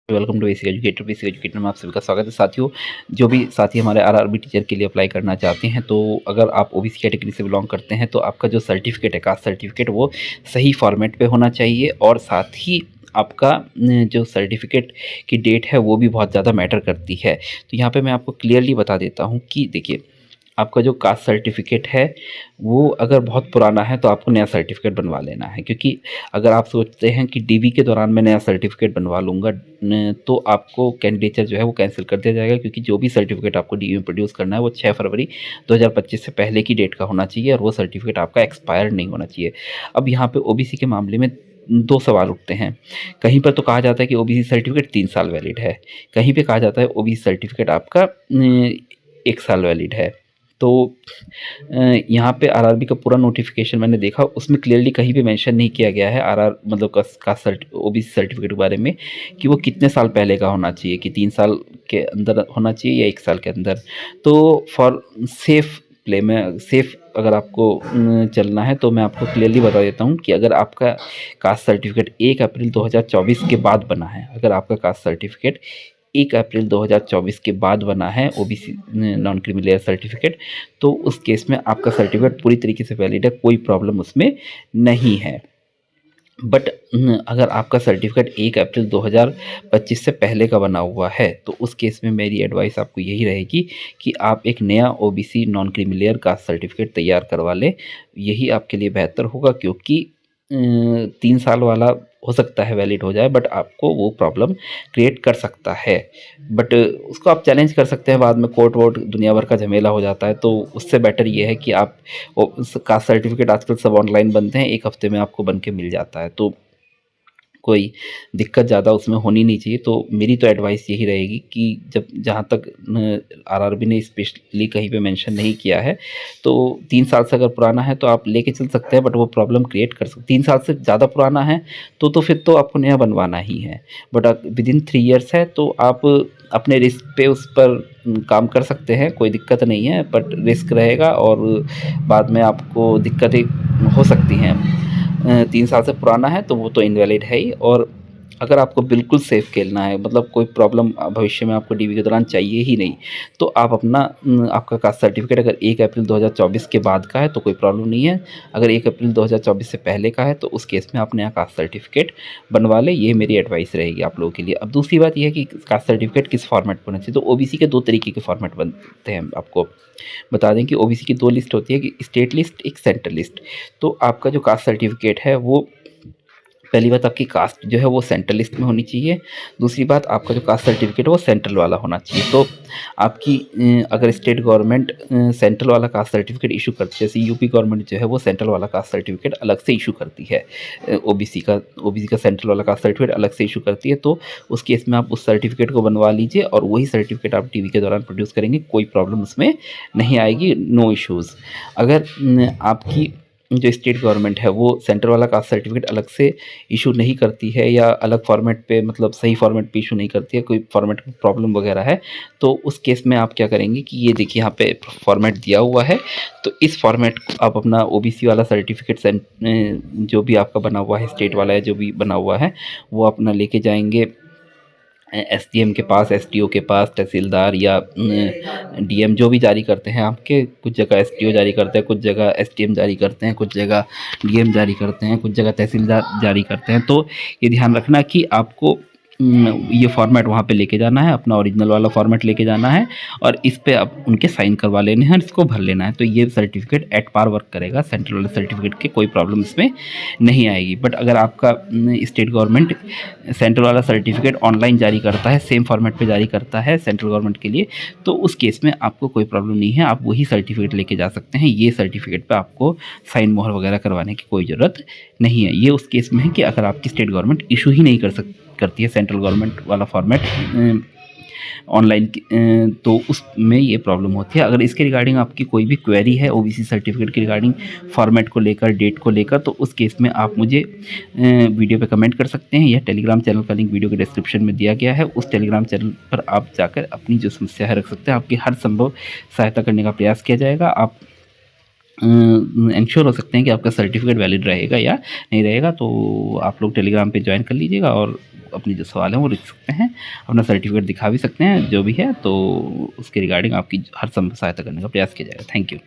Welcome to basic educator में आप सभी का स्वागत है साथियों। जो भी साथी हमारे आरआरबी टीचर के लिए अप्लाई करना चाहते हैं, तो अगर आप ओबीसी कैटेगरी से बिलोंग करते हैं तो आपका जो सर्टिफिकेट है, कास्ट सर्टिफिकेट, वो सही फॉर्मेट पे होना चाहिए। और साथ ही आपका जो सर्टिफिकेट की डेट है वो भी बहुत ज़्यादा मैटर करती है। तो यहाँ पे मैं आपको क्लियरली बता देता हूँ कि देखिए, आपका जो कास्ट सर्टिफिकेट है वो अगर बहुत पुराना है तो आपको नया सर्टिफिकेट बनवा लेना है, क्योंकि अगर आप सोचते हैं कि डीवी के दौरान मैं नया सर्टिफिकेट बनवा लूँगा तो आपको कैंडिडेचर जो है वो कैंसिल कर दिया जाएगा, क्योंकि जो भी सर्टिफिकेट आपको डीवी में प्रोड्यूस करना है वो 6 फरवरी 2025 से पहले की डेट का होना चाहिए और वो सर्टिफिकेट आपका एक्सपायर नहीं होना चाहिए। अब यहाँ पे ओबीसी के मामले में दो सवाल उठते हैं। कहीं पर तो कहा जाता है कि ओबीसी सर्टिफिकेट 3 साल वैलिड है, कहीं पे कहा जाता है ओबीसी सर्टिफिकेट आपका 1 साल वैलिड है। तो यहाँ पे आरआरबी का पूरा नोटिफिकेशन मैंने देखा, उसमें क्लियरली कहीं पे मेंशन नहीं किया गया है आरआर मतलब कास्ट ओबीसी सर्टिफिकेट के बारे में कि वो कितने साल पहले का होना चाहिए, कि 3 साल के अंदर होना चाहिए या 1 साल के अंदर। तो फॉर सेफ प्ले में सेफ अगर आपको चलना है तो मैं आपको क्लियरली बता देता हूँ कि अगर आपका कास्ट सर्टिफिकेट 1 अप्रैल 2024 के बाद बना है, अगर आपका कास्ट सर्टिफिकेट 1 अप्रैल 2024 के बाद बना है OBC non creamy layer certificate, तो उस केस में आपका सर्टिफिकेट पूरी तरीके से वैलिड है, कोई प्रॉब्लम उसमें नहीं है। बट अगर आपका सर्टिफिकेट 1 अप्रैल 2025 से पहले का बना हुआ है तो उस केस में मेरी एडवाइस आपको यही रहेगी कि आप एक नया OBC non creamy layer caste certificate तैयार करवा लें। यही आपके लिए बेहतर होगा, क्योंकि 3 साल वाला हो सकता है वैलिड हो जाए बट आपको वो प्रॉब्लम क्रिएट कर सकता है। बट उसको आप चैलेंज कर सकते हैं, बाद में कोर्ट वोर्ट दुनिया भर का झमेला हो जाता है। तो उससे बेटर ये है कि आप उस कास्ट सर्टिफिकेट आजकल सब ऑनलाइन बनते हैं, 1 हफ्ते में आपको बन के मिल जाता है, तो कोई दिक्कत ज़्यादा उसमें होनी नहीं चाहिए। तो मेरी तो एडवाइस यही रहेगी कि जब जहाँ तक आरआरबी ने स्पेशली कहीं पे मेंशन नहीं किया है, तो 3 साल से अगर पुराना है तो आप लेके चल सकते हैं, बट वो प्रॉब्लम क्रिएट कर सकते। 3 साल से ज़्यादा पुराना है तो फिर तो आपको नया बनवाना ही है। बट विदिन 3 ईयर्स है तो आप अपने रिस्क पे उस पर काम कर सकते हैं, कोई दिक्कत नहीं है, बट रिस्क रहेगा और बाद में आपको दिक्कतें हो सकती हैं। 3 साल से पुराना है तो वो तो इनवैलिड है ही। और अगर आपको बिल्कुल सेफ खेलना है, मतलब कोई प्रॉब्लम भविष्य में आपको डीवी के दौरान चाहिए ही नहीं, तो आप अपना आपका कास्ट सर्टिफिकेट अगर 1 अप्रैल 2024 के बाद का है तो कोई प्रॉब्लम नहीं है। अगर 1 अप्रैल 2024 से पहले का है तो उस केस में आप नया कास्ट सर्टिफिकेट बनवा लें, ये मेरी एडवाइस रहेगी आप लोगों के लिए। अब दूसरी बात यह है कि कास्ट सर्टिफिकेट किस फॉर्मेट पर होना चाहिए। तो ओबीसी के 2 तरीके के फॉर्मेट बनते हैं। आपको बता दें कि ओबीसी की 2 लिस्ट होती है, कि स्टेट लिस्ट, एक सेंट्रल लिस्ट। तो आपका जो कास्ट सर्टिफिकेट है वो, पहली बात आपकी कास्ट जो है वो सेंट्रल लिस्ट में होनी चाहिए। दूसरी बात, आपका जो कास्ट सर्टिफिकेट है वो सेंट्रल वाला होना चाहिए। तो आपकी अगर स्टेट गवर्नमेंट सेंट्रल वाला कास्ट सर्टिफिकेट इशू करती है, जैसे यूपी गवर्नमेंट जो है वो सेंट्रल वाला कास्ट सर्टिफिकेट अलग से इशू करती है, ओबीसी का सेंट्रल वाला कास्ट सर्टिफिकेट अलग से इशू करती है। तो उस केस में आप उस सर्टिफिकेट को बनवा लीजिए और वही सर्टिफिकेट आप टीवी के दौरान प्रोड्यूस करेंगे, कोई प्रॉब्लम उसमें नहीं आएगी, नो इश्यूज़। अगर आपकी जो स्टेट गवर्नमेंट है वो सेंटर वाला कास्ट सर्टिफिकेट अलग से इशू नहीं करती है, या अलग फॉर्मेट पे, मतलब सही फॉर्मेट पे इशू नहीं करती है, कोई फॉर्मेट में प्रॉब्लम वगैरह है, तो उस केस में आप क्या करेंगे कि ये देखिए यहाँ पे फॉर्मेट दिया हुआ है, तो इस फॉर्मेट को आप अपना ओबीसी वाला सर्टिफिकेट जो भी आपका बना हुआ है, स्टेट वाला है जो भी बना हुआ है, वो अपना लेके जाएंगे एसडीएम के पास, एसडीओ के पास, तहसीलदार या डीएम जो भी जारी करते हैं आपके। कुछ जगह एसडीओ जारी करते हैं, कुछ जगह एसडीएम जारी करते हैं, कुछ जगह डीएम जारी करते हैं, कुछ जगह तहसीलदार जारी करते हैं। तो ये ध्यान रखना कि आपको ये फॉर्मेट वहाँ पे लेके जाना है, अपना ओरिजिनल वाला फॉर्मेट लेके जाना है और इस पे आप उनके साइन करवा लेने हैं, इसको भर लेना है। तो ये सर्टिफिकेट एट पार वर्क करेगा, सेंट्रल वाले सर्टिफिकेट के कोई प्रॉब्लम इसमें नहीं आएगी। बट अगर आपका स्टेट गवर्नमेंट सेंट्रल वाला सर्टिफिकेट ऑनलाइन जारी करता है, सेम फॉर्मेट पे जारी करता है सेंट्रल गवर्नमेंट के लिए, तो उस केस में आपको कोई प्रॉब्लम नहीं है, आप वही सर्टिफिकेट लेके जा सकते हैं। ये सर्टिफिकेट पे आपको साइन मोहर वगैरह करवाने की कोई ज़रूरत नहीं है। ये उस केस में है कि अगर आपकी स्टेट गवर्नमेंट इशू ही नहीं करती है सेंट्रल गवर्नमेंट वाला फॉर्मेट ऑनलाइन, तो उसमें ये प्रॉब्लम होती है। अगर इसके रिगार्डिंग आपकी कोई भी क्वेरी है ओबीसी सर्टिफिकेट के रिगार्डिंग, फॉर्मेट को लेकर, डेट को लेकर, तो उस केस में आप मुझे वीडियो पे कमेंट कर सकते हैं, या टेलीग्राम चैनल का लिंक वीडियो के डिस्क्रिप्शन में दिया गया है, उस टेलीग्राम चैनल पर आप जाकर अपनी जो समस्या है रख सकते हैं। आपकी हर संभव सहायता करने का प्रयास किया जाएगा। आप इंश्योर हो सकते हैं कि आपका सर्टिफ़िकेट वैलिड रहेगा या नहीं रहेगा। तो आप लोग टेलीग्राम पे जॉइन कर लीजिएगा और अपनी जो सवाल है वो लिख सकते हैं, अपना सर्टिफ़िकेट दिखा भी सकते हैं, जो भी है। तो उसके रिगार्डिंग आपकी हर संभव सहायता करने का प्रयास किया जाएगा। Thank you.